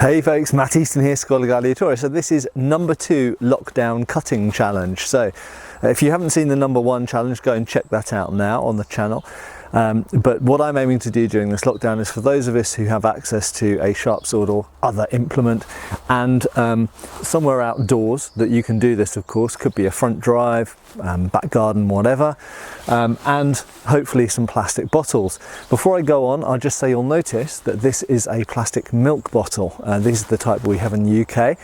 Hey folks, Matt Easton here, scholagladiatoria. So this is number 2 lockdown cutting challenge. So if you haven't seen the number 1 challenge, go and check that out now on the channel. But what I'm aiming to do during this lockdown is for those of us who have access to a sharp sword or other implement and somewhere outdoors that you can do this, of course, could be a front drive, back garden, whatever, and hopefully some plastic bottles. Before I go on, I'll just say you'll notice that this is a plastic milk bottle. These are the type we have in the UK.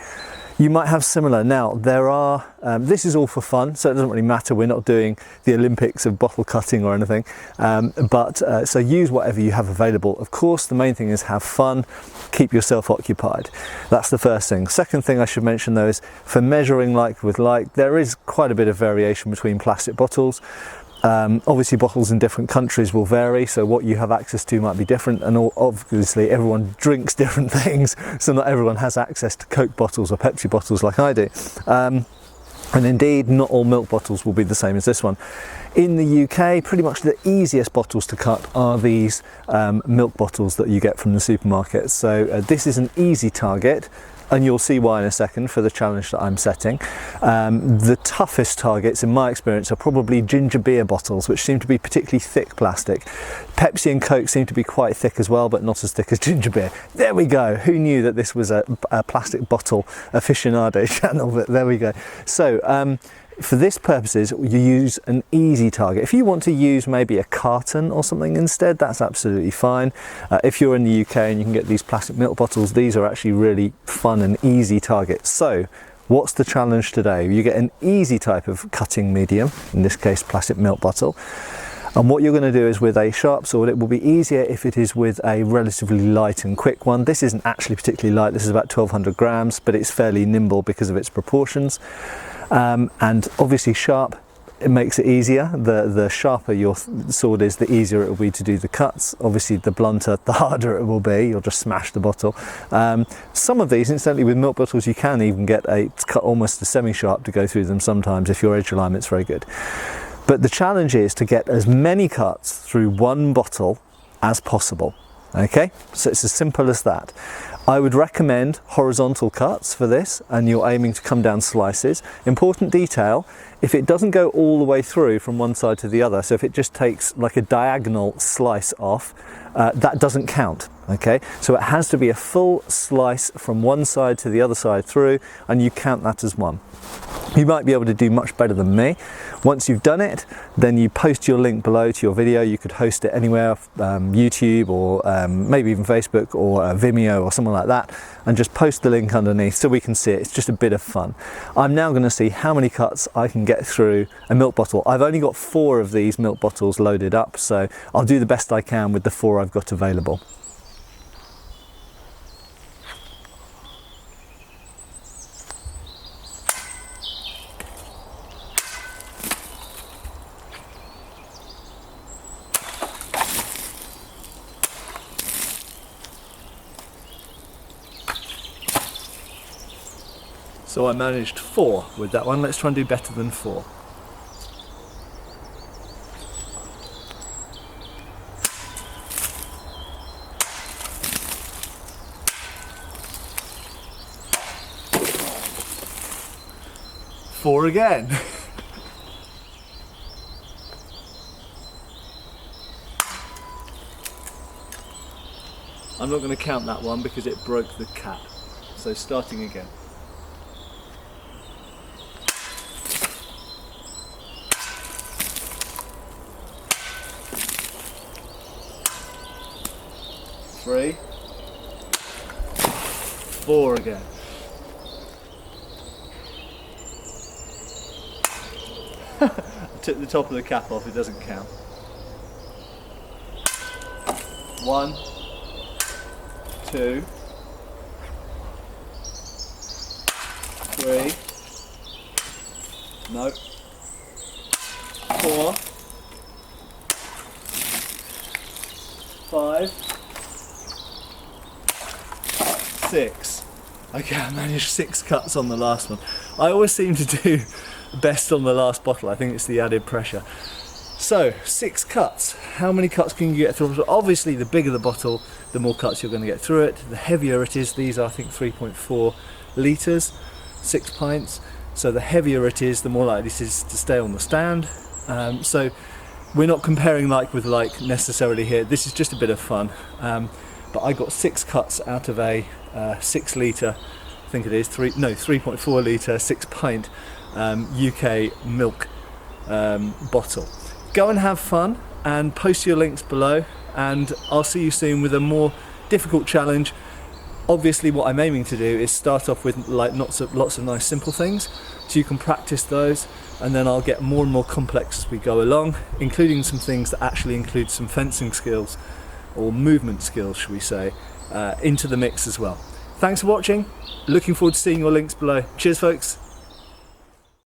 You might have similar. Now, there are, this is all for fun, so it doesn't really matter. We're not doing the Olympics of bottle cutting or anything. So use whatever you have available. Of course, the main thing is have fun, keep yourself occupied. That's the first thing. Second thing I should mention though is for measuring like with like, there is quite a bit of variation between plastic bottles. Obviously bottles in different countries will vary, so what you have access to might be different, and obviously everyone drinks different things, so not everyone has access to Coke bottles or Pepsi bottles like I do. And indeed not all milk bottles will be the same as this one. In the UK, pretty much the easiest bottles to cut are these milk bottles that you get from the supermarket. So this is an easy target, and you'll see why in a second for the challenge that I'm setting. The toughest targets in my experience are probably ginger beer bottles, which seem to be particularly thick plastic. Pepsi and Coke seem to be quite thick as well, but not as thick as ginger beer. There we go. Who knew that this was a plastic bottle aficionado channel? But there we go. So for this purposes, you use an easy target. If you want to use maybe a carton or something instead, that's absolutely fine. If you're in the UK and you can get these plastic milk bottles, these are actually really fun and easy targets. So what's the challenge today? You get an easy type of cutting medium, in this case plastic milk bottle. And what you're going to do is with a sharp sword, it will be easier if it is with a relatively light and quick one. This isn't actually particularly light, this is about 1200 grams, but it's fairly nimble because of its proportions. And obviously sharp, it makes it easier. The sharper your sword is, the easier it will be to do the cuts. Obviously the blunter, the harder it will be. You'll just smash the bottle. Some of these, incidentally, with milk bottles, you can even get a cut almost a semi-sharp to go through them sometimes if your edge alignment's very good. But the challenge is to get as many cuts through one bottle as possible. Okay, so it's as simple as that. I would recommend horizontal cuts for this, and you're aiming to come down slices. Important detail, if it doesn't go all the way through from one side to the other, so if it just takes like a diagonal slice off, that doesn't count. Okay, so it has to be a full slice from one side to the other side through, and you count that as one. You might be able to do much better than me. Once you've done it, then you post your link below to your video. You could host it anywhere, YouTube or maybe even Facebook or Vimeo or something like that, and just post the link underneath so we can see it. It's just a bit of fun. I'm now going to see how many cuts I can get through a milk bottle. I've only got 4 of these milk bottles loaded up, so I'll do the best I can with the 4 I've got available. So I managed 4 with that one. Let's try and do better than 4. Four again. I'm not going to count that one because it broke the cap. So starting again. Three, 4 again. I took the top of the cap off, it doesn't count. 1, 2, 3, no, 4, 5, 6. Okay, I managed 6 cuts on the last one. I always seem to do best on the last bottle. I think it's the added pressure. So 6 cuts, how many cuts can you get through? So obviously the bigger the bottle, the more cuts you're going to get through it. The heavier it is, these are I think 3.4 litres, 6 pints. So the heavier it is, the more likely it is to stay on the stand. So we're not comparing like with like necessarily here, this is just a bit of fun. But I got 6 cuts out of a 6 litre, I think it is, 3.4 litre, 6 pint UK milk bottle. Go and have fun and post your links below, and I'll see you soon with a more difficult challenge. Obviously what I'm aiming to do is start off with like lots of nice simple things so you can practice those, and then I'll get more and more complex as we go along, including some things that actually include some fencing skills or movement skills, should we say, into the mix as well. Thanks for watching, looking forward to seeing your links below. Cheers folks.